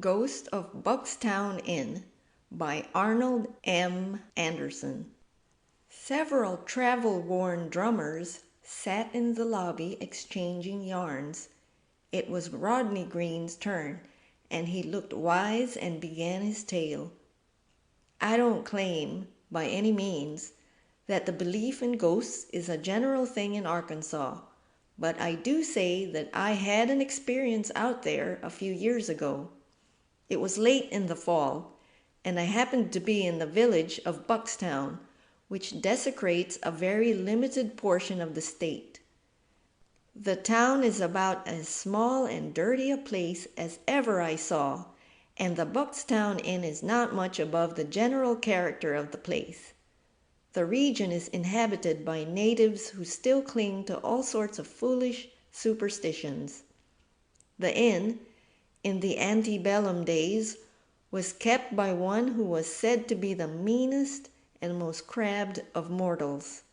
Ghost of Buckstown Inn by Arnold M. Anderson. Several travel-worn drummers sat in the lobby exchanging yarns. It was Rodney Green's turn, and he looked wise and began his tale. I don't claim, by any means, that the belief in ghosts is a general thing in Arkansas, but I do say that I had an experience out there a few years ago. It was late in the fall, and I happened to be in the village of Buckstown, which desecrates a very limited portion of the state. The town is about as small and dirty a place as ever I saw, and the Buckstown Inn is not much above the general character of the place. The region is inhabited by natives who still cling to all sorts of foolish superstitions. The inn, in the antebellum days, was kept by one who was said to be the meanest and most crabbed of mortals.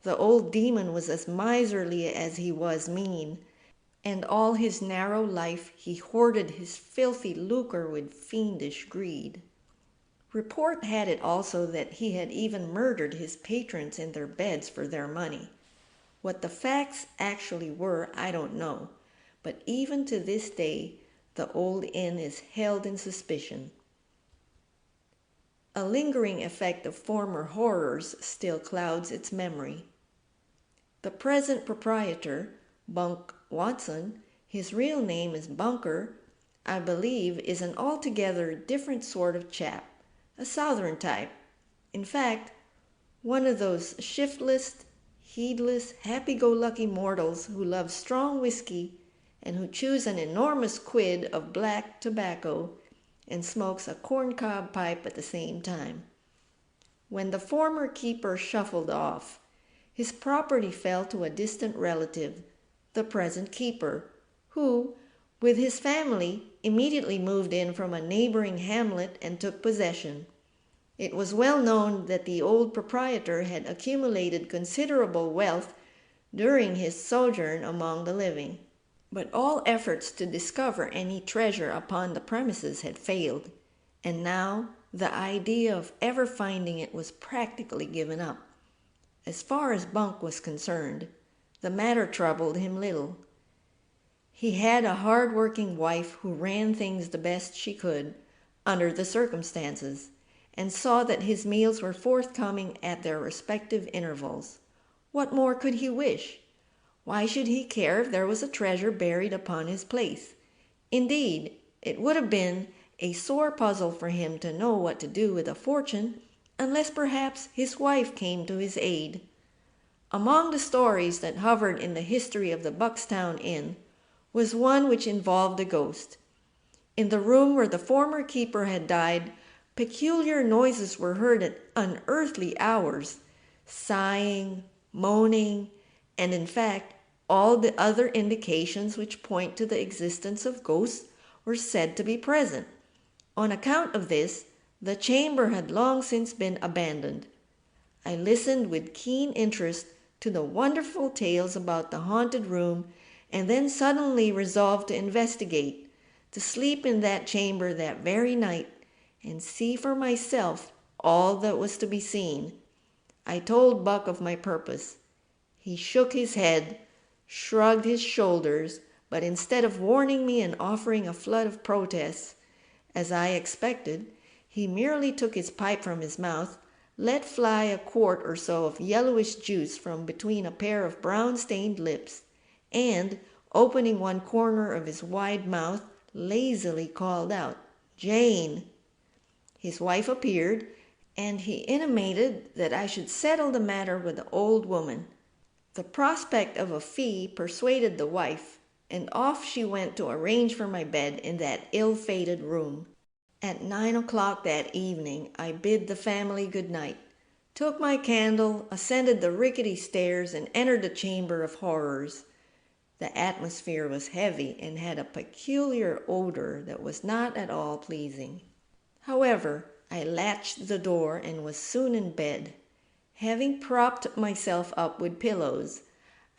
The old demon was as miserly as he was mean, and all his narrow life he hoarded his filthy lucre with fiendish greed. Report had it also that he had even murdered his patrons in their beds for their money. What the facts actually were, I don't know, but even to this day the old inn is held in suspicion. A lingering effect of former horrors still clouds its memory. The present proprietor, Bunk Watson, his real name is Bunker, I believe is an altogether different sort of chap, a southern type. In fact, one of those shiftless, heedless, happy-go-lucky mortals who love strong whiskey and who chews an enormous quid of black tobacco and smokes a corncob pipe at the same time. When the former keeper shuffled off, his property fell to a distant relative, the present keeper, who, with his family, immediately moved in from a neighboring hamlet and took possession. It was well known that the old proprietor had accumulated considerable wealth during his sojourn among the living. But all efforts to discover any treasure upon the premises had failed, and now the idea of ever finding it was practically given up. As far as Bunk was concerned, the matter troubled him little. He had a hard-working wife who ran things the best she could, under the circumstances, and saw that his meals were forthcoming at their respective intervals. What more could he wish? Why should he care if there was a treasure buried upon his place? Indeed, it would have been a sore puzzle for him to know what to do with a fortune, unless perhaps his wife came to his aid. Among the stories that hovered in the history of the Buckstown Inn was one which involved a ghost. In the room where the former keeper had died, peculiar noises were heard at unearthly hours, sighing, moaning, and in fact, all the other indications which point to the existence of ghosts were said to be present. On account of this, the chamber had long since been abandoned. I listened with keen interest to the wonderful tales about the haunted room, and then suddenly resolved to investigate, to sleep in that chamber that very night, and see for myself all that was to be seen. I told Buck of my purpose. He shook his head, shrugged his shoulders, but instead of warning me and offering a flood of protests, as I expected, he merely took his pipe from his mouth, let fly a quart or so of yellowish juice from between a pair of brown-stained lips, and, opening one corner of his wide mouth, lazily called out, "Jane!" His wife appeared, and he intimated that I should settle the matter with the old woman. The prospect of a fee persuaded the wife, and off she went to arrange for my bed in that ill-fated room. At 9 o'clock that evening I bid the family good night, took my candle, ascended the rickety stairs, and entered the chamber of horrors. The atmosphere was heavy and had a peculiar odor that was not at all pleasing. However, I latched the door and was soon in bed. Having propped myself up with pillows,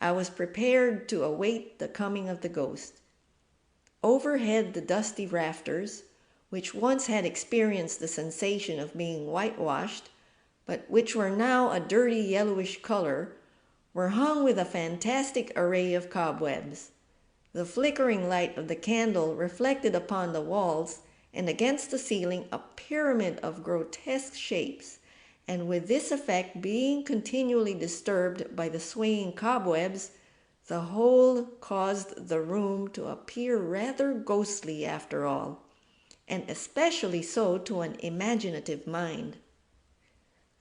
I was prepared to await the coming of the ghost. Overhead the dusty rafters, which once had experienced the sensation of being whitewashed, but which were now a dirty yellowish color, were hung with a fantastic array of cobwebs. The flickering light of the candle reflected upon the walls and against the ceiling a pyramid of grotesque shapes, and with this effect being continually disturbed by the swaying cobwebs, the whole caused the room to appear rather ghostly after all, and especially so to an imaginative mind.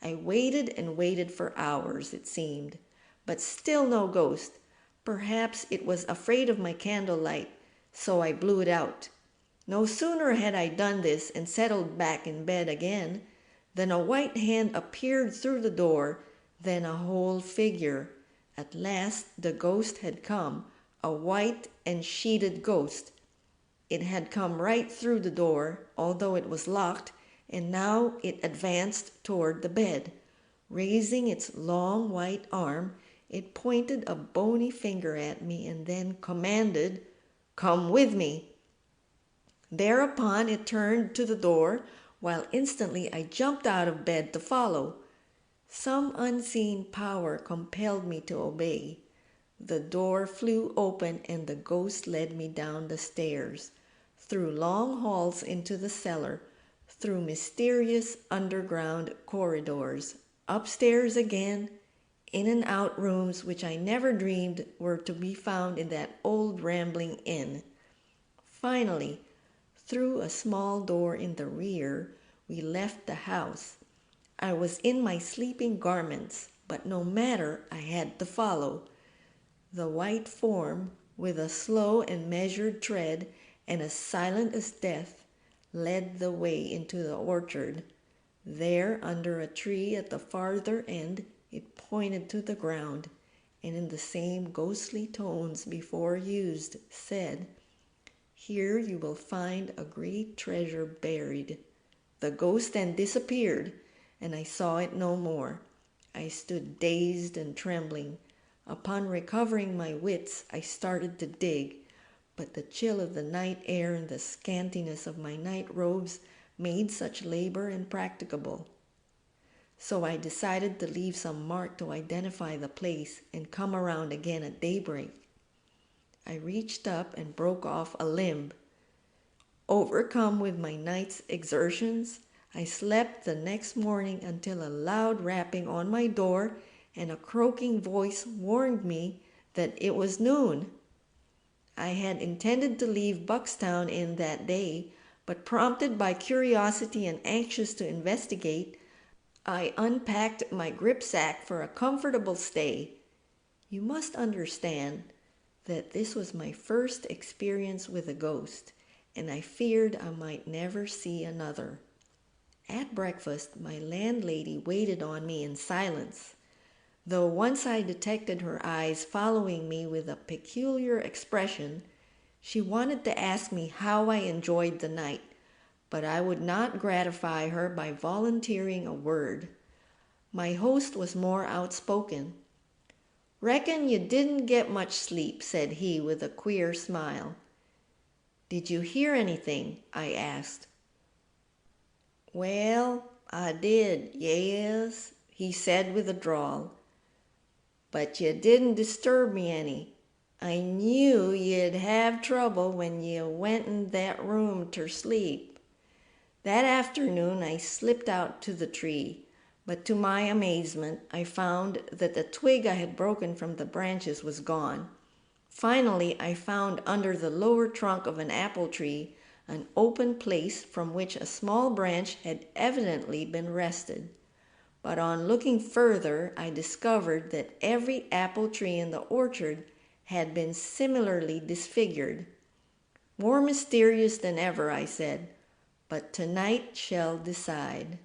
I waited and waited for hours, it seemed, but still no ghost. Perhaps it was afraid of my candlelight, so I blew it out. No sooner had I done this and settled back in bed again than a white hand appeared through the door, then a whole figure. At last the ghost had come, a white and sheeted ghost. It had come right through the door, although it was locked, and now it advanced toward the bed. Raising its long white arm, it pointed a bony finger at me and then commanded, "Come with me." Thereupon it turned to the door, while instantly I jumped out of bed to follow. Some unseen power compelled me to obey. The door flew open and the ghost led me down the stairs, through long halls into the cellar, through mysterious underground corridors, upstairs again, in and out rooms which I never dreamed were to be found in that old rambling inn. Finally, through a small door in the rear, we left the house. I was in my sleeping garments, but no matter, I had to follow. The white form, with a slow and measured tread and as silent as death, led the way into the orchard. There, under a tree at the farther end, it pointed to the ground, and in the same ghostly tones before used, said, "Here you will find a great treasure buried." The ghost then disappeared, and I saw it no more. I stood dazed and trembling. Upon recovering my wits, I started to dig, but the chill of the night air and the scantiness of my night robes made such labor impracticable. So I decided to leave some mark to identify the place and come around again at daybreak. I reached up and broke off a limb. Overcome with my night's exertions, I slept the next morning until a loud rapping on my door and a croaking voice warned me that it was noon. I had intended to leave Buckstown in that day, but prompted by curiosity and anxious to investigate, I unpacked my gripsack for a comfortable stay. You must understand that this was my first experience with a ghost, and I feared I might never see another. At breakfast, my landlady waited on me in silence, though once I detected her eyes following me with a peculiar expression. She wanted to ask me how I enjoyed the night, but I would not gratify her by volunteering a word. My host was more outspoken. "Reckon you didn't get much sleep," said he with a queer smile. "Did you hear anything?" I asked. "Well, I did, yes," he said with a drawl. "But you didn't disturb me any. I knew you'd have trouble when you went in that room ter sleep. That afternoon I slipped out to the tree, but to my amazement I found that the twig I had broken from the branches was gone. Finally, I found under the lower trunk of an apple tree an open place from which a small branch had evidently been wrested. But on looking further, I discovered that every apple tree in the orchard had been similarly disfigured. "More mysterious than ever," I said, "but tonight shall decide."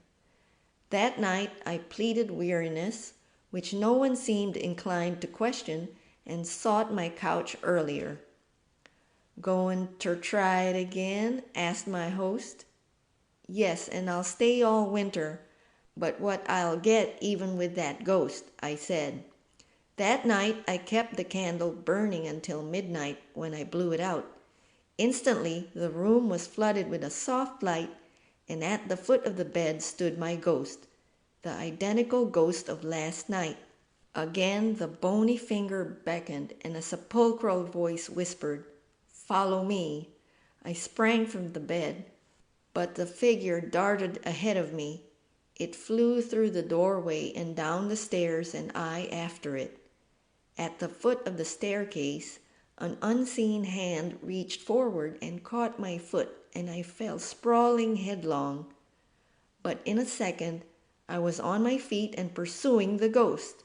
That night I pleaded weariness, which no one seemed inclined to question, and sought my couch earlier. "Goin' ter try it again?" asked my host. "Yes, and I'll stay all winter, but what I'll get even with that ghost," I said. That night I kept the candle burning until midnight, when I blew it out. Instantly, the room was flooded with a soft light, and at the foot of the bed stood my ghost, the identical ghost of last night. Again the bony finger beckoned, and a sepulchral voice whispered, "Follow me." I sprang from the bed, but the figure darted ahead of me. It flew through the doorway and down the stairs, and I after it. At the foot of the staircase, an unseen hand reached forward and caught my foot, and I fell sprawling headlong. But in a second, I was on my feet and pursuing the ghost.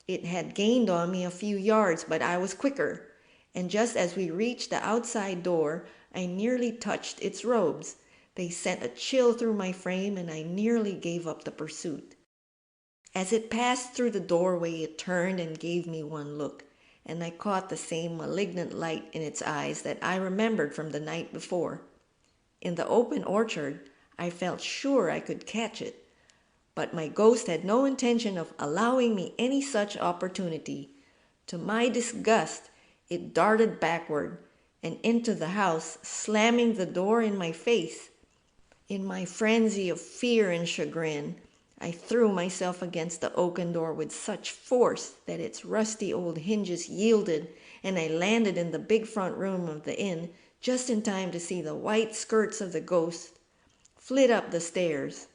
It had gained on me a few yards, but I was quicker, and just as we reached the outside door, I nearly touched its robes. They sent a chill through my frame, and I nearly gave up the pursuit. As it passed through the doorway, it turned and gave me one look, and I caught the same malignant light in its eyes that I remembered from the night before. In the open orchard, I felt sure I could catch it, but my ghost had no intention of allowing me any such opportunity. To my disgust, it darted backward and into the house, slamming the door in my face. In my frenzy of fear and chagrin, I threw myself against the oaken door with such force that its rusty old hinges yielded, and I landed in the big front room of the inn just in time to see the white skirts of the ghost flit up the stairs.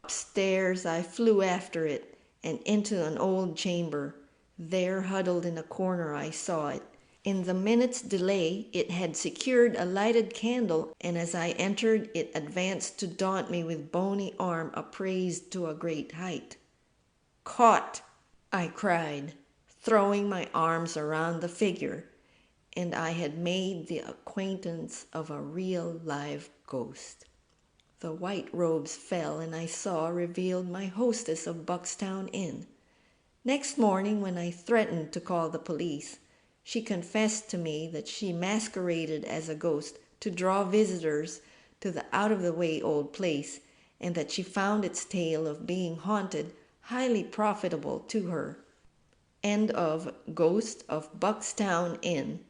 Upstairs I flew after it and into an old chamber. There, huddled in a corner, I saw it. In the minute's delay, it had secured a lighted candle, and as I entered, it advanced to daunt me with bony arm upraised to a great height. "Caught!" I cried, throwing my arms around the figure, and I had made the acquaintance of a real live ghost. The white robes fell, and I saw revealed my hostess of Buckstown Inn. Next morning, when I threatened to call the police, she confessed to me that she masqueraded as a ghost to draw visitors to the out-of-the-way old place, and that she found its tale of being haunted highly profitable to her. End of Ghost of Buckstown Inn.